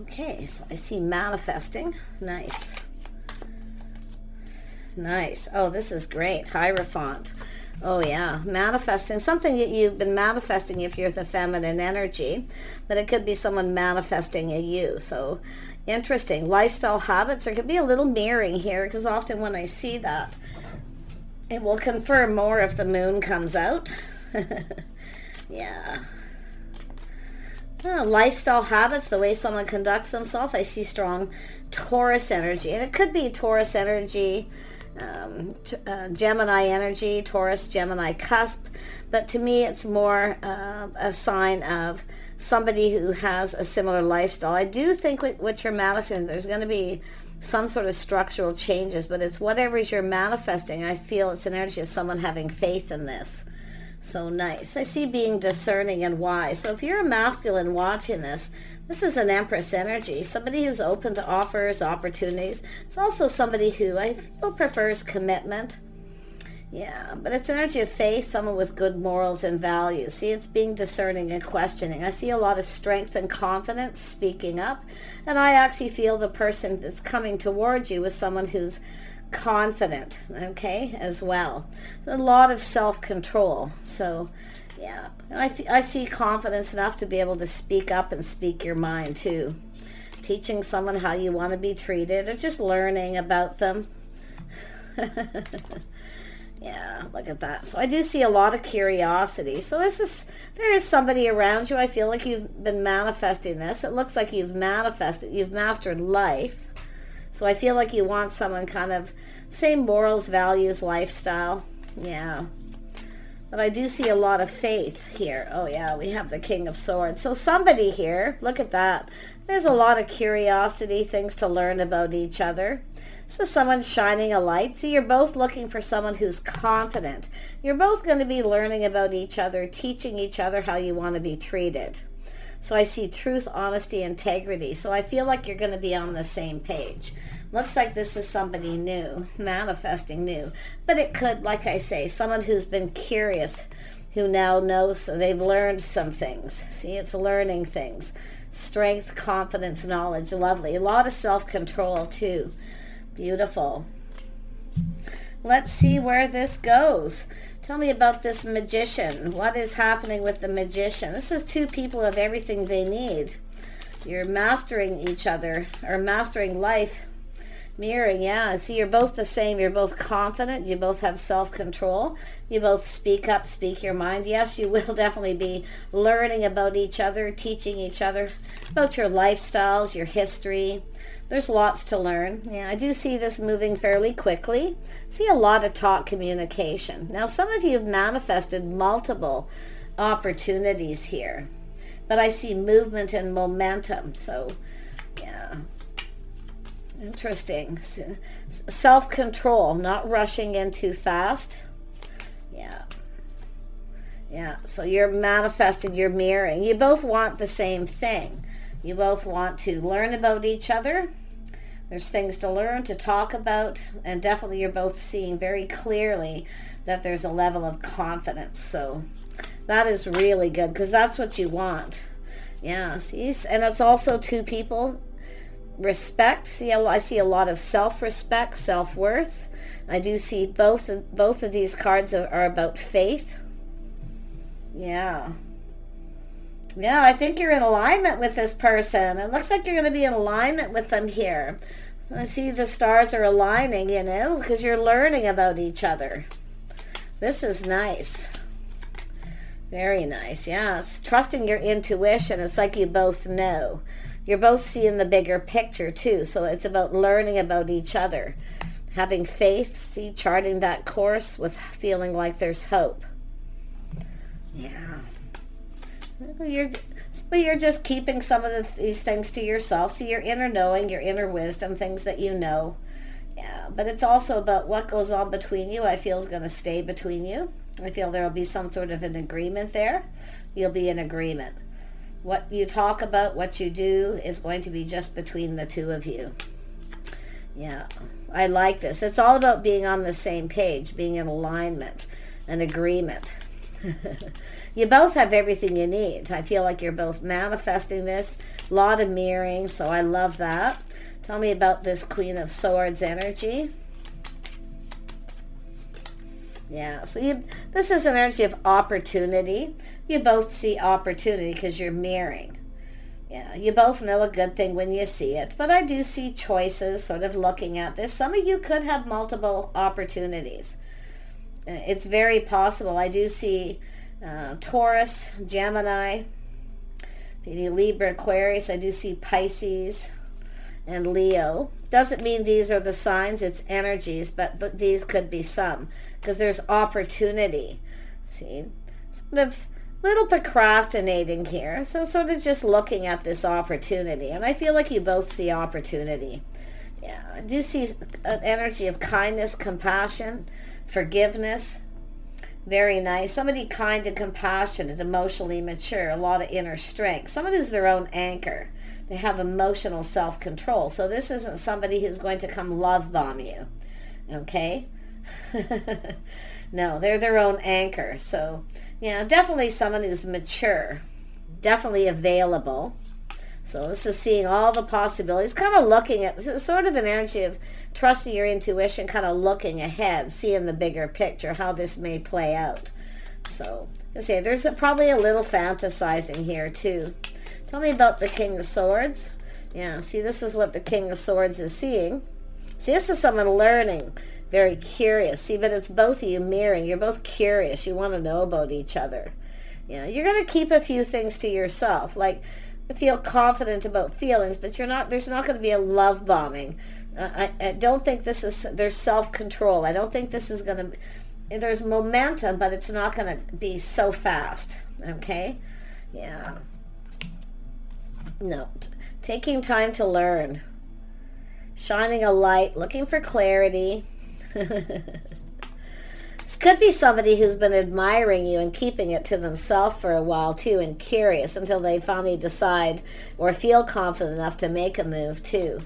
Okay, so I see manifesting. Nice. Nice. Oh, this is great. Hierophant. Oh yeah, manifesting something that you've been manifesting if you're the feminine energy, but it could be someone manifesting a you. So interesting. Lifestyle habits. There could be a little mirroring here, because often when I see that, it will confirm more if the moon comes out. Yeah. Oh, lifestyle habits, the way someone conducts themselves. I see strong Taurus energy, and it could be Taurus energy, Gemini energy, Taurus, Gemini cusp, but to me it's more a sign of somebody who has a similar lifestyle. I do think what you're manifesting, there's going to be some sort of structural changes, but it's whatever you're manifesting. I feel it's an energy of someone having faith in this. So nice. I see being discerning and wise. So if you're a masculine watching this, this is an Empress energy. Somebody who's open to offers, opportunities. It's also somebody who I feel prefers commitment. Yeah, but it's an energy of faith, someone with good morals and values. See, it's being discerning and questioning. I see a lot of strength and confidence, speaking up. And I actually feel the person that's coming towards you is someone who's confident, okay, as well. A lot of self-control. So yeah, I see confidence enough to be able to speak up and speak your mind too. Teaching someone how you want to be treated, or just learning about them. Yeah, look at that. So I do see a lot of curiosity. So there is somebody around you. I feel like you've been manifesting this. It looks like you've mastered life. So I feel like you want someone kind of same morals, values, lifestyle. Yeah. But I do see a lot of faith here. Oh yeah, we have the King of Swords. So somebody here, look at that. There's a lot of curiosity, things to learn about each other. So someone's shining a light. So you're both looking for someone who's confident. You're both going to be learning about each other, teaching each other how you want to be treated. So I see truth, honesty, integrity. So I feel like you're going to be on the same page. Looks like this is somebody new, manifesting new. But it could, like I say, someone who's been curious, who now knows they've learned some things. See, it's learning things. Strength, confidence, knowledge, lovely. A lot of self-control too. Beautiful. Let's see where this goes. Tell me about this magician. What is happening with the magician? This is two people of everything they need. You're mastering each other, or mastering life. Mirroring, yeah. See, you're both the same. You're both confident. You both have self-control. You both speak up, speak your mind. Yes, you will definitely be learning about each other, teaching each other about your lifestyles, your history. There's lots to learn. Yeah, I do see this moving fairly quickly. See a lot of talk, communication. Now, some of you have manifested multiple opportunities here, but I see movement and momentum. So, yeah. Interesting. Self-control, not rushing in too fast. Yeah. Yeah, so you're manifesting, you're mirroring. You both want the same thing. You both want to learn about each other. There's things to learn, to talk about, and definitely you're both seeing very clearly that there's a level of confidence. So that is really good, because that's what you want. Yeah, see, and it's also two people. Respect. See, I see a lot of self-respect, self-worth. I do see both of these cards are about faith. Yeah. Yeah, I think you're in alignment with this person. It looks like you're going to be in alignment with them here. I see the stars are aligning, you know, because you're learning about each other. This is nice. Very nice. Yeah, it's trusting your intuition. It's like you both know. You're both seeing the bigger picture too. So it's about learning about each other. Having faith, see, charting that course with feeling like there's hope. Yeah. You're just keeping some of these things to yourself. See, your inner knowing, your inner wisdom, things that you know. Yeah, but it's also about what goes on between you. I feel is going to stay between you. I feel there will be some sort of an agreement there. You'll be in agreement. What you talk about, what you do is going to be just between the two of you. Yeah, I like this. It's all about being on the same page, being in alignment, an agreement. You both have everything you need. I feel like you're both manifesting this. A lot of mirroring, so I love that. Tell me about this Queen of Swords energy. Yeah, so this is an energy of opportunity. You both see opportunity because you're mirroring. Yeah, you both know a good thing when you see it. But I do see choices sort of looking at this. Some of you could have multiple opportunities. It's very possible. I do see Taurus, Gemini, maybe Libra, Aquarius. I do see Pisces and Leo. Doesn't mean these are the signs, it's energies, but these could be some, because there's opportunity. See, sort of little procrastinating here, so sort of just looking at this opportunity, and I feel like you both see opportunity. Yeah, I do see an energy of kindness, compassion, forgiveness. Very nice. Somebody kind and compassionate, emotionally mature, a lot of inner strength. Someone who's their own anchor. They have emotional self-control. So this isn't somebody who's going to come love bomb you. Okay? No, they're their own anchor. So, yeah, definitely someone who's mature. Definitely available. So this is seeing all the possibilities. Kind of looking at, sort of an energy of trusting your intuition, kind of looking ahead, seeing the bigger picture, how this may play out. So, let's see, there's probably a little fantasizing here too. Tell me about the King of Swords. Yeah, see, this is what the King of Swords is seeing. See, this is someone learning, very curious. See, but it's both of you mirroring. You're both curious. You want to know about each other. Yeah, you're going to keep a few things to yourself. Like, feel confident about feelings, but you're not. There's not going to be a love bombing. I don't think this is. There's self-control. I don't think this is going to. There's momentum, but it's not going to be so fast. Okay? Yeah. No. Taking time to learn. Shining a light. Looking for clarity. This could be somebody who's been admiring you and keeping it to themselves for a while too, and curious until they finally decide or feel confident enough to make a move too.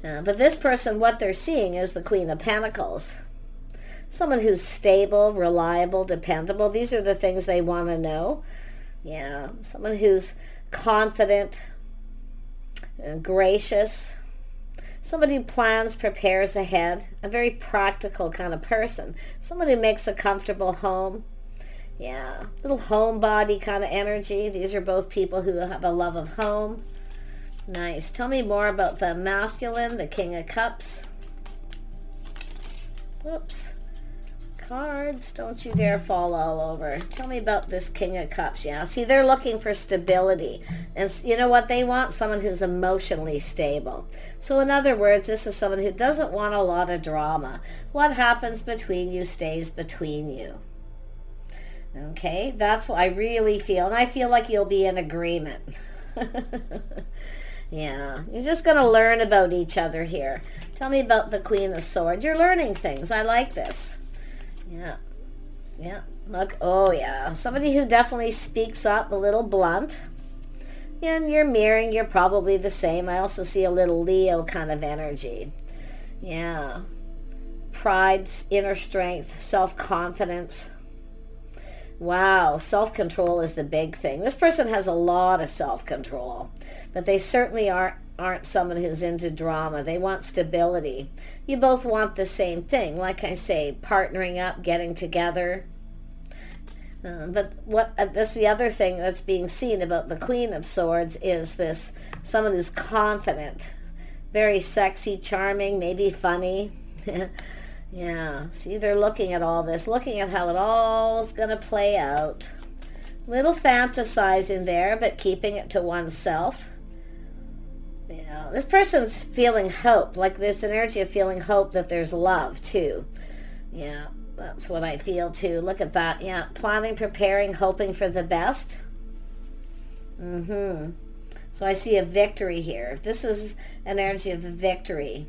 But this person, what they're seeing is the Queen of Pentacles. Someone who's stable, reliable, dependable. These are the things they want to know. Yeah, someone who's confident, gracious. Somebody who plans, prepares ahead. A very practical kind of person. Someone who makes a comfortable home. Yeah, little homebody kind of energy. These are both people who have a love of home. Nice. Tell me more about the masculine, the King of Cups. Whoops. Cards, don't you dare fall all over. Tell me about this King of Cups. Yeah, see, they're looking for stability. And you know what they want? Someone who's emotionally stable. So in other words, this is someone who doesn't want a lot of drama. What happens between you stays between you. Okay, that's what I really feel. And I feel like you'll be in agreement. Yeah, you're just going to learn about each other here. Tell me about the Queen of Swords. You're learning things. I like this. Yeah, yeah, look, oh yeah, somebody who definitely speaks up, a little blunt, and you're mirroring, you're probably the same. I also see a little Leo kind of energy. Yeah, pride, inner strength, self-confidence. Wow, self-control is the big thing. This person has a lot of self-control, but they certainly aren't someone who's into drama. They want stability. You both want the same thing. Like I say, partnering up, getting together. But that's the other thing that's being seen about the Queen of Swords is this, someone who's confident, very sexy, charming, maybe funny. Yeah, see, they're looking at all this, looking at how it all is going to play out. Little fantasizing there, but keeping it to oneself. Yeah, this person's feeling hope, like this energy of feeling hope that there's love too. Yeah, that's what I feel too. Look at that. Yeah, planning, preparing, hoping for the best. So I see a victory here. This is an energy of victory.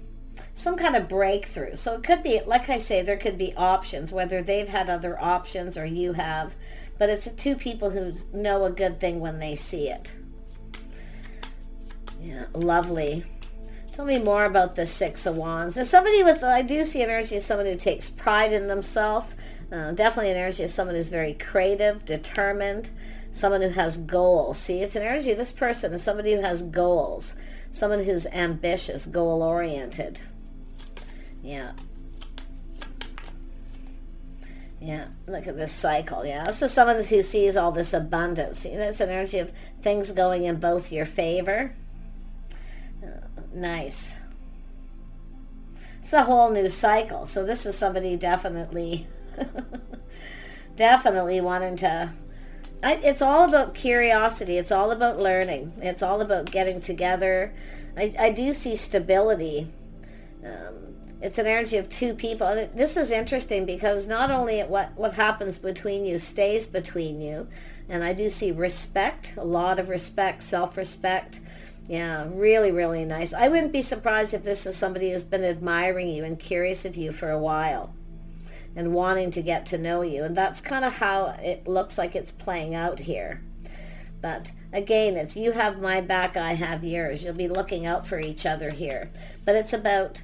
Some kind of breakthrough. So it could be, like I say, there could be options, whether they've had other options or you have. But it's two people who know a good thing when they see it. Yeah, lovely. Tell me more about the Six of Wands. There's somebody with, I do see energy of someone who takes pride in themselves, Definitely an energy of someone who's very creative, determined, someone who has goals. See, it's an energy, this person is somebody who has goals, someone who's ambitious, goal-oriented. Yeah. Yeah, look at this cycle. Yeah, this is someone who sees all this abundance. See, that's an energy of things going in both your favor. Nice. It's a whole new cycle. So this is somebody definitely, definitely wanting to... it's all about curiosity. It's all about learning. It's all about getting together. I do see stability. It's an energy of two people. And this is interesting because not only what happens between you stays between you, and I do see respect, a lot of respect, self-respect. Yeah, really, really nice. I wouldn't be surprised if this is somebody who's been admiring you and curious of you for a while and wanting to get to know you. And that's kind of how it looks like it's playing out here. But again, it's you have my back, I have yours. You'll be looking out for each other here. But it's about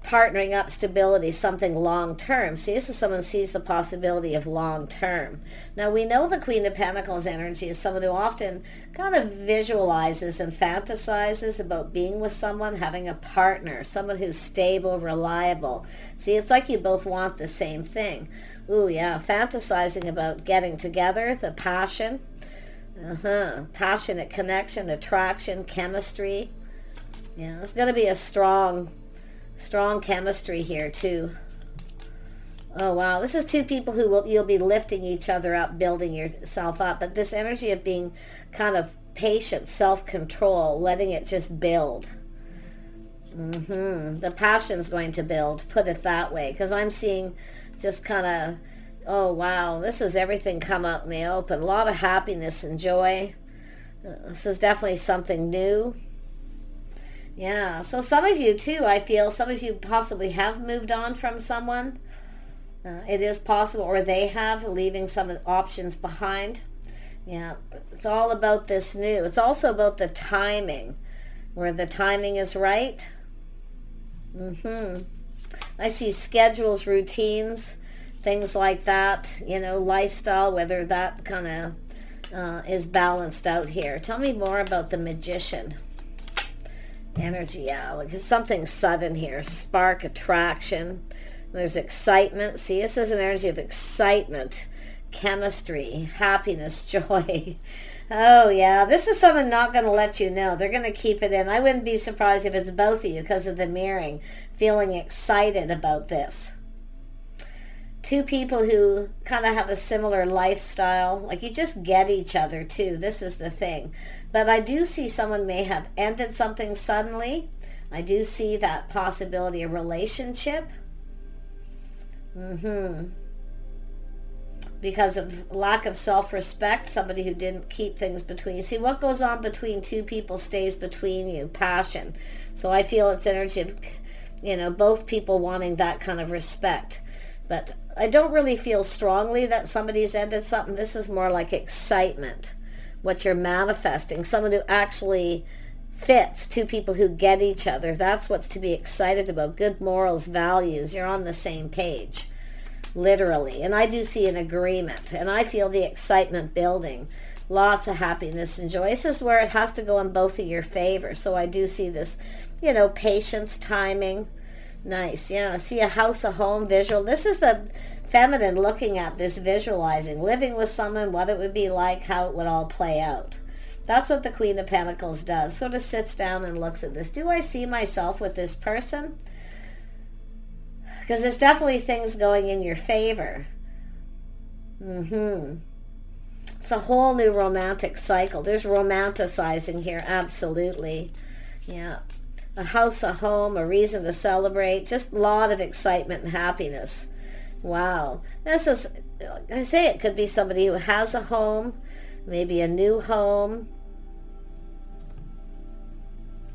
partnering up, stability, something long-term. See, this is someone who sees the possibility of long-term. Now, we know the Queen of Pentacles energy is someone who often kind of visualizes and fantasizes about being with someone, having a partner, someone who's stable, reliable. See, it's like you both want the same thing. Ooh, yeah, fantasizing about getting together, the passion. Passionate connection, attraction, chemistry. Yeah, it's going to be a strong chemistry here too. Oh wow, this is two people who you'll be lifting each other up, building yourself up. But this energy of being kind of patient, self-control, letting it just build. The passion's going to build, put it that way, because I'm seeing just kind of, oh wow, this is everything come out in the open. A lot of happiness and joy. This is definitely something new. Yeah, so some of you too, I feel, some of you possibly have moved on from someone. It is possible, or they have, leaving some options behind. Yeah, it's all about this new. It's also about the timing, where the timing is right. I see schedules, routines, things like that, you know, lifestyle, whether that kind of is balanced out here. Tell me more about the Magician energy. Yeah, like it's something sudden here. Spark, attraction. There's excitement. See, this is an energy of excitement, chemistry, happiness, joy. Oh yeah, this is someone not going to let you know. They're going to keep it in. I wouldn't be surprised if it's both of you because of the mirroring, feeling excited about this. Two people who kind of have a similar lifestyle, like you just get each other too. This is the thing. But I do see someone may have ended something suddenly. I do see that possibility of relationship. Because of lack of self-respect, somebody who didn't keep things between you. See, what goes on between two people stays between you. Passion. So I feel it's energy of, you know, both people wanting that kind of respect. But I don't really feel strongly that somebody's ended something. This is more like excitement, what you're manifesting. Someone who actually fits, two people who get each other. That's what's to be excited about. Good morals, values. You're on the same page, literally. And I do see an agreement. And I feel the excitement building. Lots of happiness and joy. This is where it has to go in both of your favor. So I do see this, you know, patience, timing. Nice. Yeah, see a house, a home, visual. This is the feminine looking at this, visualizing, living with someone, what it would be like, how it would all play out. That's what the Queen of Pentacles does. Sort of sits down and looks at this. Do I see myself with this person? Because there's definitely things going in your favor. It's a whole new romantic cycle. There's romanticizing here, absolutely. Yeah. A house, a home, a reason to celebrate. Just a lot of excitement and happiness. Wow. This is, I say it could be somebody who has a home, maybe a new home.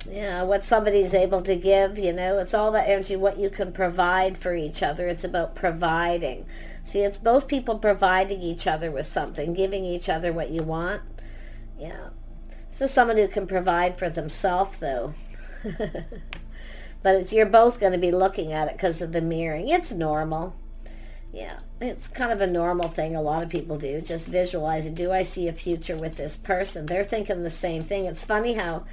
Yeah, what somebody's able to give, you know. It's all that energy, what you can provide for each other. It's about providing. See, it's both people providing each other with something, giving each other what you want. Yeah. This is someone who can provide for themselves, though. But you're both going to be looking at it because of the mirroring. It's normal. Yeah, it's kind of a normal thing a lot of people do, just visualizing, do I see a future with this person? They're thinking the same thing. It's funny how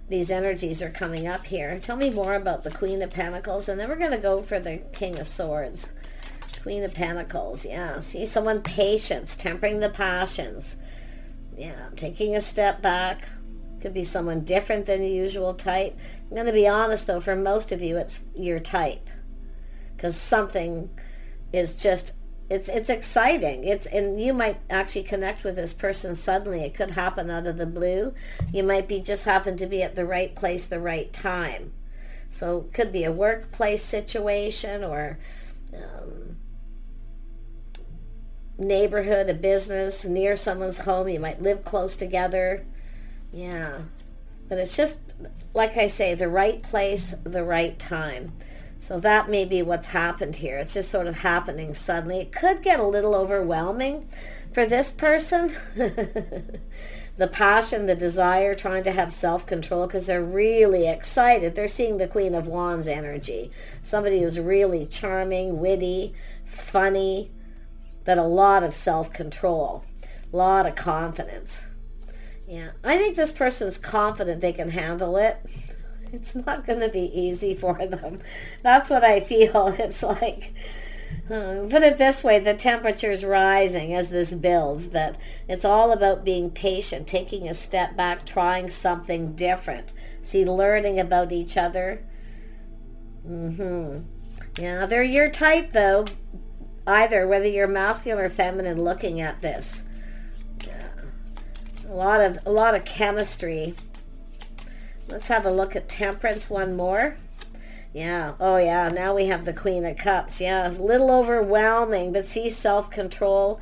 these energies are coming up here. Tell me more about the Queen of Pentacles, and then we're going to go for the King of Swords. Queen of Pentacles, yeah. See, someone patience, tempering the passions. Yeah, taking a step back. Could be someone different than the usual type. I'm going to be honest, though, for most of you, it's your type. Because something is just, it's exciting. And you might actually connect with this person suddenly. It could happen out of the blue. You might just happen to be at the right place, the right time. So it could be a workplace situation, or neighborhood, a business, near someone's home. You might live close together. Yeah. But it's just, like I say, the right place, the right time. So that may be what's happened here. It's just sort of happening suddenly. It could get a little overwhelming for this person. The passion, the desire, trying to have self-control, because they're really excited. They're seeing the Queen of Wands energy. Somebody who's really charming, witty, funny, but a lot of self-control, a lot of confidence. Yeah, I think this person's confident they can handle it. It's not going to be easy for them. That's what I feel. It's like, put it this way, the temperature's rising as this builds, but it's all about being patient, taking a step back, trying something different. See, learning about each other. Yeah, they're your type, though. Either, whether you're masculine or feminine, looking at this. Yeah. A lot of chemistry. Let's have a look at Temperance one more. Yeah. Oh, yeah. Now we have the Queen of Cups. Yeah. A little overwhelming, but see, self-control.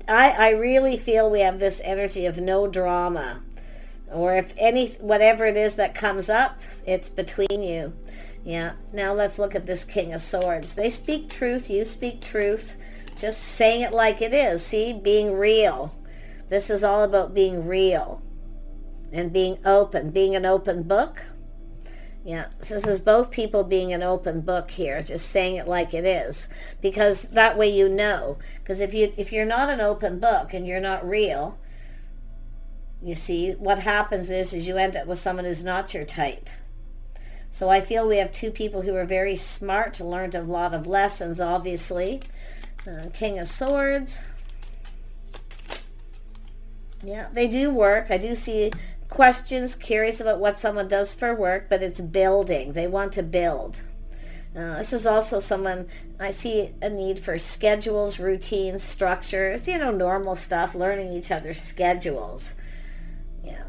I really feel we have this energy of no drama. Or if whatever it is that comes up, it's between you. Yeah. Now let's look at this King of Swords. They speak truth. You speak truth. Just saying it like it is. See, being real. This is all about being real. And being open, being an open book. Yeah, this is both people being an open book here, just saying it like it is. Because that way you know. Because if you're not an open book and you're not real, you see, what happens is you end up with someone who's not your type. So I feel we have two people who are very smart, learned a lot of lessons, obviously. King of Swords. Yeah, they do work. I do see questions, curious about what someone does for work, but it's building. They want to build. This is also someone, I see a need for schedules, routines, structures, normal stuff, learning each other's schedules. Yeah,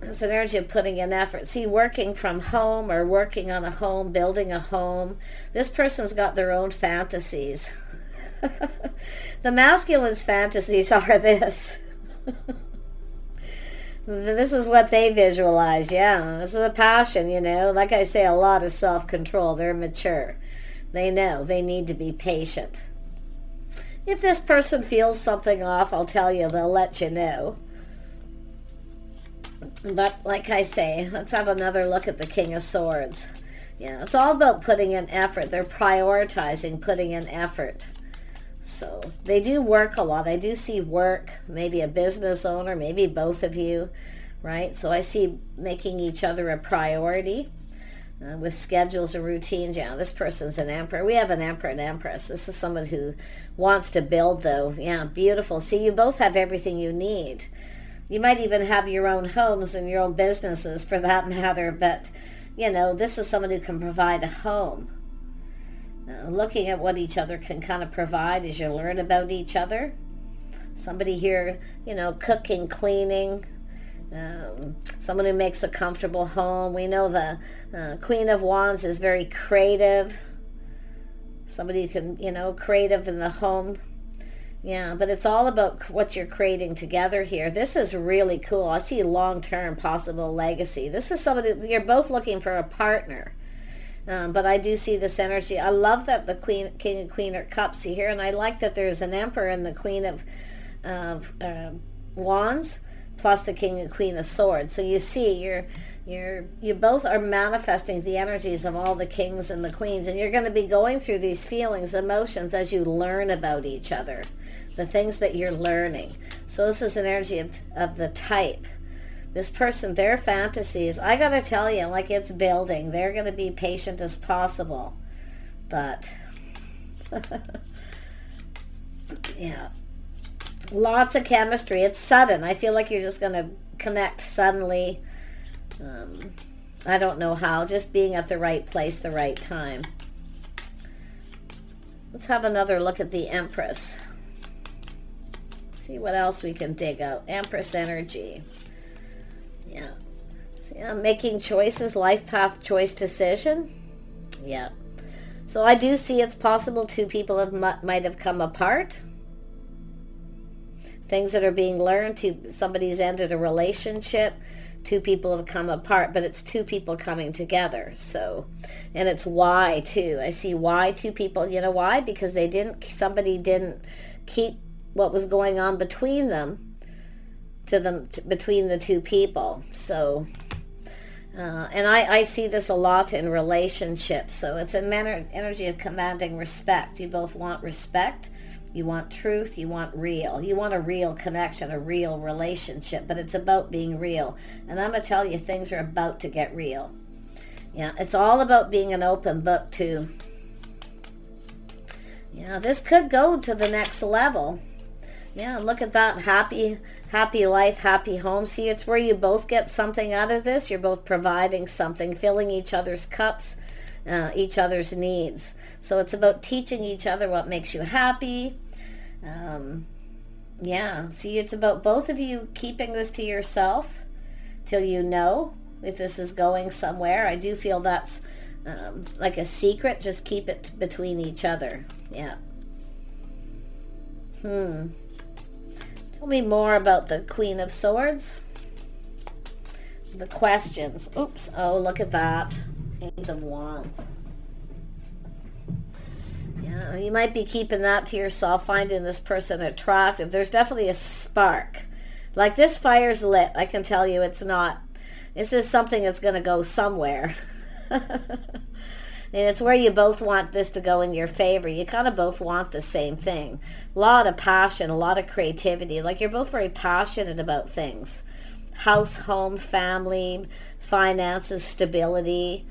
it's an energy of putting in effort. See, working from home or working on a home, building a home. This person's got their own fantasies. The masculine's fantasies are this. This is what they visualize, yeah. This is a passion, Like I say, a lot of self-control. They're mature. They know they need to be patient. If this person feels something off, I'll tell you, they'll let you know. But like I say, let's have another look at the King of Swords. Yeah, it's all about putting in effort. They're prioritizing putting in effort. So they do work a lot. I do see work, maybe a business owner, maybe both of you, right? So I see making each other a priority with schedules and routines. Yeah, this person's an emperor. We have an emperor and empress. This is someone who wants to build, though. Yeah, beautiful. See, you both have everything you need. You might even have your own homes and your own businesses for that matter, but, this is someone who can provide a home. Looking at what each other can kind of provide as you learn about each other. Somebody here, cooking, cleaning, someone who makes a comfortable home. We know the Queen of Wands is very creative. Somebody who can, creative in the home. Yeah, but it's all about what you're creating together here. This is really cool. I see long-term possible legacy. This is somebody, you're both looking for a partner. But I do see this energy. I love that the King and Queen are cups here, and I like that there's an Emperor and the Queen of Wands. plus the King and Queen of Swords. So you see, you both are manifesting the energies of all the kings and the queens, and you're going to be going through these feelings, emotions as you learn about each other, the things that you're learning. So this is an energy of the type. This person, their fantasies, I got to tell you, like, it's building. They're going to be patient as possible. But, yeah. Lots of chemistry. It's sudden. I feel like you're just going to connect suddenly. I don't know how. Just being at the right place, the right time. Let's have another look at the Empress. See what else we can dig out. Empress energy. Yeah. See, I'm making choices, life path, choice, decision. Yeah. So I do see it's possible two people might have come apart. Things that are being learned. Somebody's ended a relationship. Two people have come apart, but it's two people coming together. So, and it's why too. I see why two people. You know why? Because somebody didn't keep what was going on between them between the two people. So, and I see this a lot in relationships. So it's an energy of commanding respect. You both want respect. You want truth. You want real. You want a real connection, a real relationship. But it's about being real. And I'm going to tell you, things are about to get real. Yeah, it's all about being an open book too. Yeah, this could go to the next level. Yeah, look at that. Happy life, happy home. See, it's where you both get something out of this. You're both providing something, filling each other's cups, each other's needs. So it's about teaching each other what makes you happy. Yeah, see, it's about both of you keeping this to yourself till you know if this is going somewhere. I do feel that's like a secret. Just keep it between each other. Yeah. Tell me more about the Queen of Swords. The questions. Oops. Oh, look at that. Ace of Wands. Yeah, you might be keeping that to yourself, finding this person attractive. There's definitely a spark. Like, this fire's lit. I can tell you it's not. This is something that's going to go somewhere. And it's where you both want this to go in your favor. You kind of both want the same thing. A lot of passion, a lot of creativity. Like, you're both very passionate about things. House, home, family, finances, stability.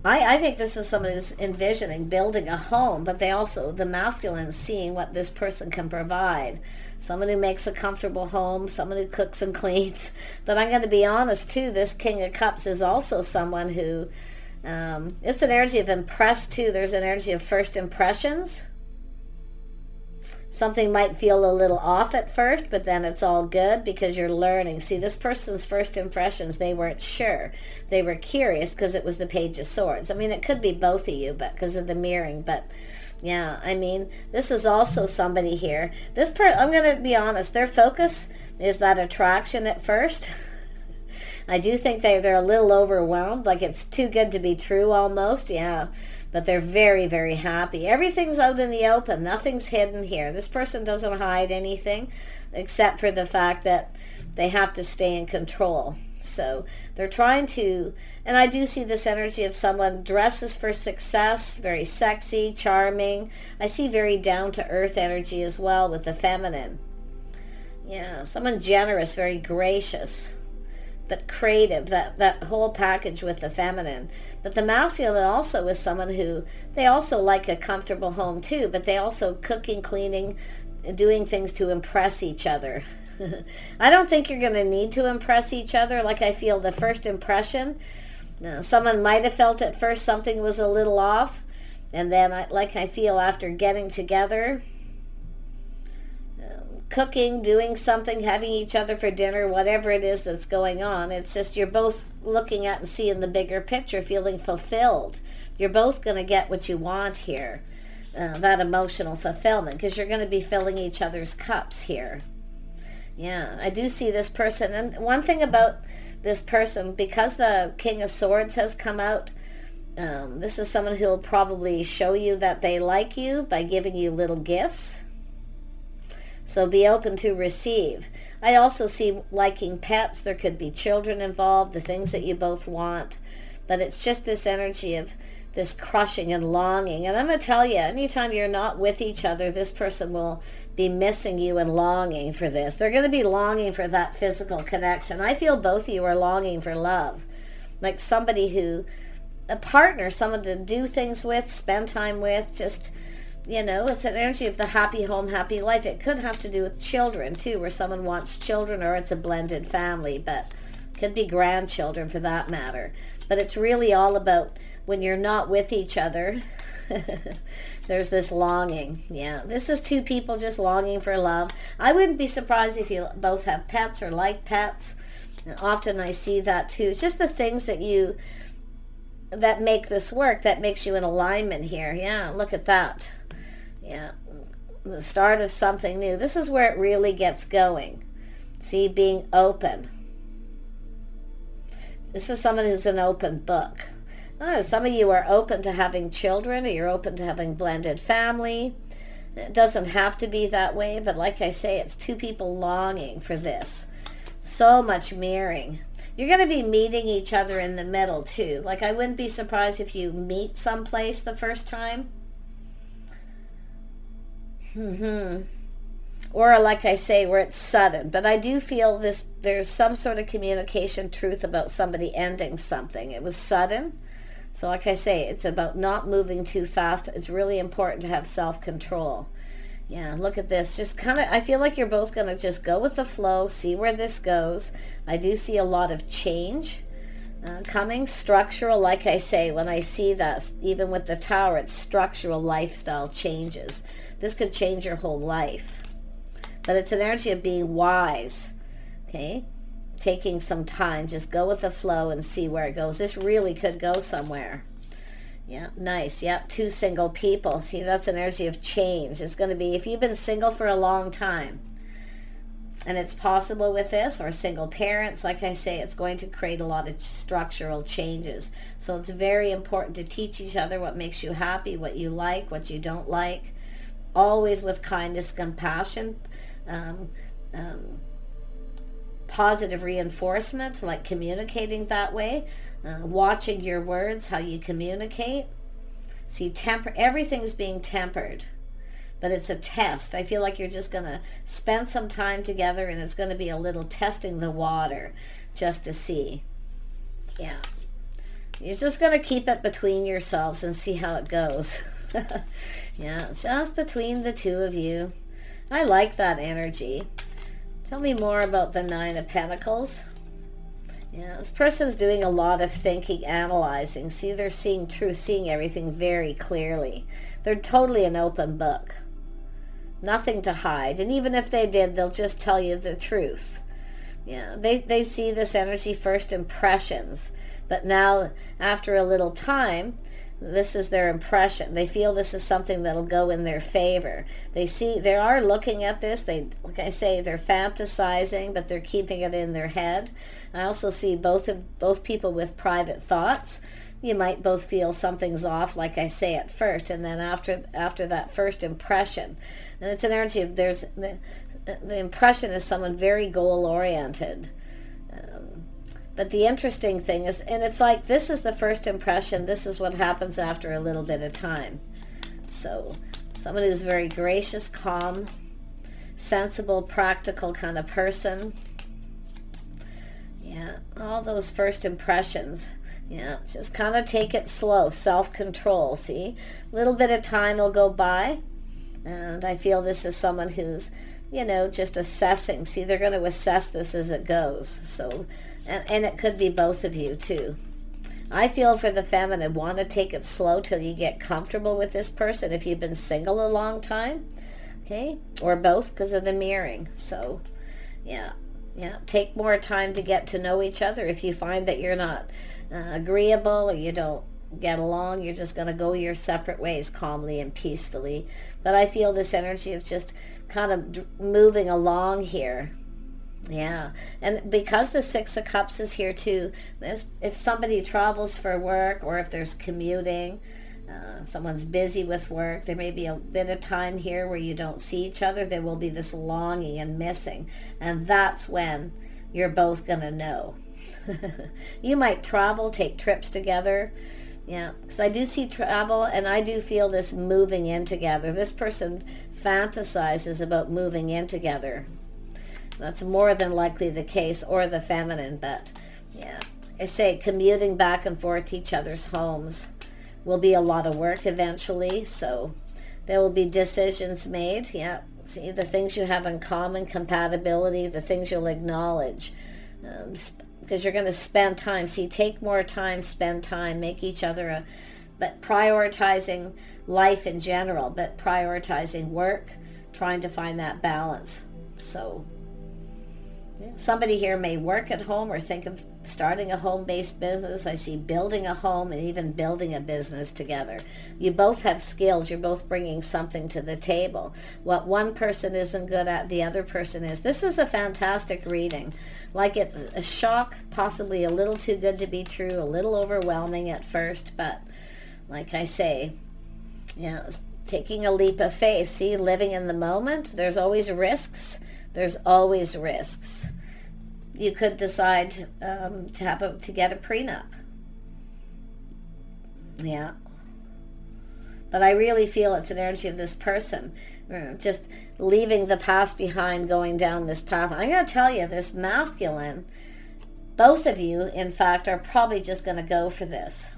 I think this is someone who's envisioning building a home, but the masculine is seeing what this person can provide. Someone who makes a comfortable home, someone who cooks and cleans. But I'm going to be honest too, this King of Cups is also someone who, it's an energy of impressed too. There's an energy of first impressions. Something might feel a little off at first, but then it's all good because you're learning. See, this person's first impressions, they weren't sure. They were curious because it was the Page of Swords. I mean, it could be both of you, but because of the mirroring. But yeah, I mean, this is also somebody here. I'm going to be honest, their focus is that attraction at first. I do think they're a little overwhelmed, like it's too good to be true almost, yeah. But they're very, very happy. Everything's out in the open. Nothing's hidden here. This person doesn't hide anything except for the fact that they have to stay in control. So they're trying to, and I do see this energy of someone dresses for success, very sexy, charming. I see very down-to-earth energy as well with the feminine. Yeah, someone generous, very gracious, but creative, that whole package with the feminine. But the masculine also is someone who, they also like a comfortable home too, but they also cooking, cleaning, doing things to impress each other. I don't think you're going to need to impress each other. Like, I feel the first impression, someone might have felt at first something was a little off, and then I feel after getting together, cooking, doing something, having each other for dinner, whatever it is that's going on, it's just you're both looking at and seeing the bigger picture, feeling fulfilled. You're both going to get what you want here, that emotional fulfillment, because you're going to be filling each other's cups here. Yeah, I do see this person, and one thing about this person, because the King of Swords has come out, this is someone who will probably show you that they like you by giving you little gifts. So be open to receive. I also see liking pets. There could be children involved, the things that you both want. But it's just this energy of this crushing and longing. And I'm going to tell you, anytime you're not with each other, this person will be missing you and longing for this. They're going to be longing for that physical connection. I feel both of you are longing for love. Like somebody who, a partner, someone to do things with, spend time with, just, you know, it's an energy of the happy home, happy life. It could have to do with children too, where someone wants children, or it's a blended family, but could be grandchildren for that matter. But it's really all about when you're not with each other, there's this longing. Yeah, this is two people just longing for love. I wouldn't be surprised if you both have pets or like pets. And often I see that too. It's just the things that make this work, that makes you in alignment here. Yeah, look at that. Yeah, the start of something new. This is where it really gets going. See, being open. This is someone who's an open book. Some of you are open to having children, or you're open to having blended family. It doesn't have to be that way, but like I say, it's two people longing for this. So much mirroring. You're going to be meeting each other in the middle too. Like, I wouldn't be surprised if you meet someplace the first time. Or like I say, where it's sudden. But I do feel there's some sort of communication truth about somebody ending something. It was sudden. So like I say, it's about not moving too fast. It's really important to have self-control. Yeah, look at this. Just kind of, I feel like you're both going to just go with the flow, see where this goes. I do see a lot of change coming, structural. Like I say, when I see that, even with the Tower, it's structural lifestyle changes. This could change your whole life. But it's an energy of being wise, okay? Taking some time, just go with the flow and see where it goes. This really could go somewhere. Yeah, nice. Yep, two single people. See, that's an energy of change. It's going to be, if you've been single for a long time, and it's possible with this, or single parents, like I say, it's going to create a lot of structural changes. So it's very important to teach each other what makes you happy, what you like, what you don't like. Always with kindness, compassion, positive reinforcement, like communicating that way, watching your words, how you communicate. See, everything's being tempered, but it's a test. I feel like you're just going to spend some time together, and it's going to be a little testing the water just to see. Yeah. You're just going to keep it between yourselves and see how it goes. Yeah, just between the two of you. I like that energy. Tell me more about the Nine of Pentacles. Yeah, this person's doing a lot of thinking, analyzing. See, they're seeing truth, seeing everything very clearly. They're totally an open book. Nothing to hide. And even if they did, they'll just tell you the truth. Yeah, they see this energy, first impressions. But now, after a little time, this is their impression. They feel this is something that'll go in their favor. They are looking at this. Like I say, they're fantasizing, but they're keeping it in their head. I also see both people with private thoughts. You might both feel something's off, like I say, at first, and then after that first impression. And it's an energy of the impression is someone very goal-oriented. But the interesting thing is, and it's like, this is the first impression. This is what happens after a little bit of time. So someone who's very gracious, calm, sensible, practical kind of person. Yeah, all those first impressions. Yeah, just kind of take it slow, self-control, see? A little bit of time will go by, and I feel this is someone who's, just assessing. See, they're going to assess this as it goes. So, and it could be both of you too. I feel for the feminine, want to take it slow till you get comfortable with this person if you've been single a long time, okay? Or both, because of the mirroring. So, yeah, take more time to get to know each other. If you find that you're not agreeable, or you don't get along, you're just going to go your separate ways calmly and peacefully. But I feel this energy of just kind of moving along here. Yeah, and because the Six of Cups is here too, if somebody travels for work, or if there's commuting, Someone's busy with work. There may be a bit of time here where you don't see each other. There will be this longing and missing. And that's when you're both going to know. You might travel, take trips together. Yeah, because I do see travel, and I do feel this moving in together. This person fantasizes about moving in together. That's more than likely the case, or the feminine, but yeah. I say commuting back and forth to each other's homes will be a lot of work eventually, so there will be decisions made. Yeah, see, the things you have in common, compatibility, the things you'll acknowledge, because you're going to spend time. See, take more time, spend time, make each other but prioritizing life in general, but prioritizing work, trying to find that balance. So yeah. Somebody here may work at home or think of starting a home-based business. I see building a home and even building a business together. You both have skills. You're both bringing something to the table. What one person isn't good at, the other person is. This is a fantastic reading. Like it's a shock, possibly a little too good to be true, a little overwhelming at first, but like I say, taking a leap of faith. See, living in the moment, there's always risks. There's always risks. You could decide to get a prenup. Yeah. But I really feel it's an energy of this person. Just leaving the past behind, going down this path. I'm going to tell you, this masculine, both of you, in fact, are probably just going to go for this.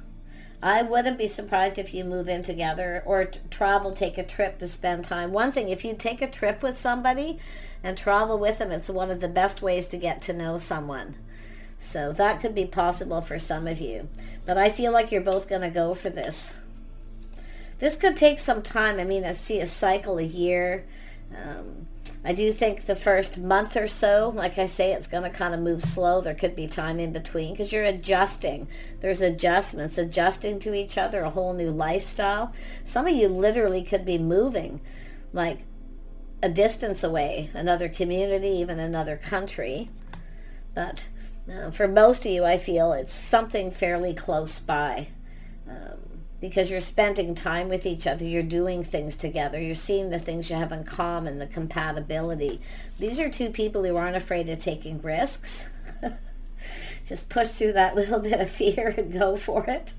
I wouldn't be surprised if you move in together or travel, take a trip to spend time. One thing, if you take a trip with somebody and travel with them, it's one of the best ways to get to know someone. So that could be possible for some of you. But I feel like you're both going to go for this. This could take some time. I mean, I see a cycle, a year. I do think the first month or so, like I say, it's going to kind of move slow. There could be time in between because you're adjusting. There's adjustments, adjusting to each other, a whole new lifestyle. Some of you literally could be moving like a distance away, another community, even another country. But for most of you, I feel it's something fairly close by. Because you're spending time with each other, you're doing things together, you're seeing the things you have in common, the compatibility. These are two people who aren't afraid of taking risks. Just push through that little bit of fear and go for it.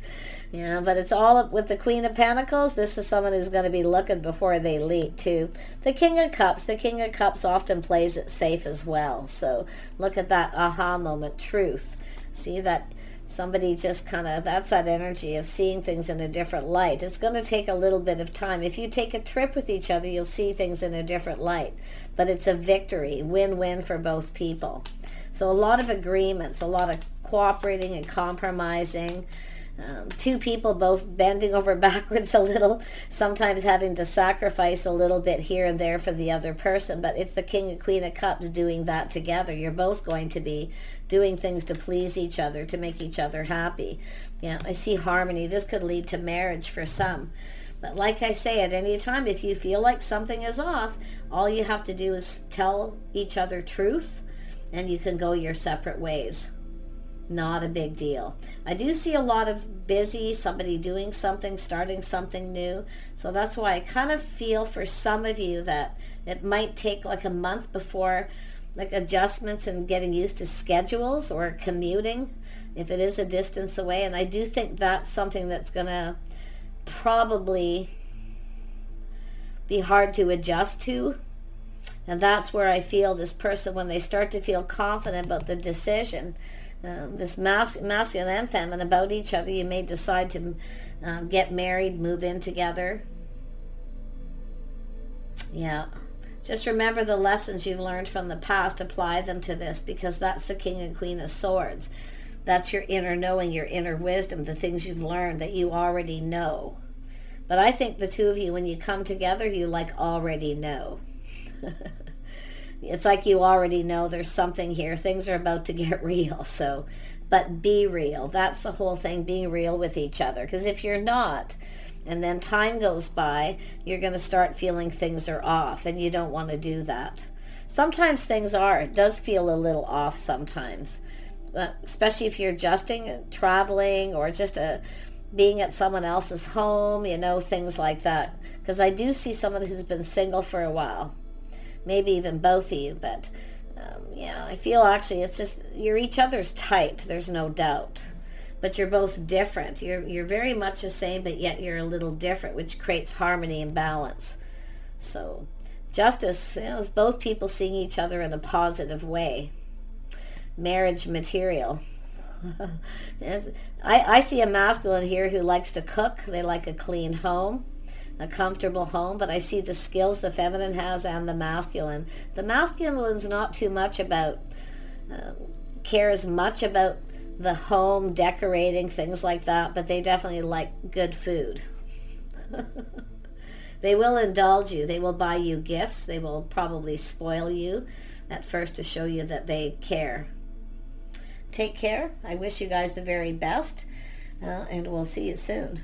Yeah, but it's all with the Queen of Pentacles. This is someone who's going to be looking before they leap too. The King of Cups. The King of Cups often plays it safe as well. So look at that aha moment, truth. See that? Somebody just kind of, that's that energy of seeing things in a different light. It's going to take a little bit of time. If you take a trip with each other, you'll see things in a different light. But it's a victory, win-win for both people. So a lot of agreements, a lot of cooperating and compromising. Two people both bending over backwards a little, sometimes having to sacrifice a little bit here and there for the other person, but it's the King and Queen of Cups doing that together. You're both going to be doing things to please each other, to make each other happy. Yeah, I see harmony. This could lead to marriage for some. But like I say, at any time, if you feel like something is off, all you have to do is tell each other truth, and you can go your separate ways. Not a big deal. I do see a lot of busy, somebody doing something, starting something new. So that's why I kind of feel for some of you that it might take like a month before like adjustments and getting used to schedules or commuting if it is a distance away. And I do think that's something that's going to probably be hard to adjust to. And that's where I feel this person, when they start to feel confident about the decision, this masculine and feminine about each other, you may decide to get married, move in together. Yeah. Just remember the lessons you've learned from the past, apply them to this, because that's the King and Queen of Swords. That's your inner knowing, your inner wisdom, the things you've learned that you already know. But I think the two of you, when you come together, you like already know. It's like you already know there's something here. Things are about to get real. So, but be real. That's the whole thing, being real with each other. Because if you're not, and then time goes by, you're going to start feeling things are off, and you don't want to do that. Sometimes things are. It does feel a little off sometimes. Especially if you're adjusting, traveling, or just being at someone else's home, you know, things like that. Because I do see someone who's been single for a while. Maybe even both of you, but yeah, I feel actually it's just you're each other's type, there's no doubt. But you're both different. You're very much the same, but yet you're a little different, which creates harmony and balance. So justice, you know, is both people seeing each other in a positive way. Marriage material. I see a masculine here who likes to cook. They like a clean home, a comfortable home, but I see the skills the feminine has and the masculine. The masculine's not too much about, cares much about the home, decorating, things like that, but they definitely like good food. They will indulge you. They will buy you gifts. They will probably spoil you at first to show you that they care. Take care. I wish you guys the very best, and we'll see you soon.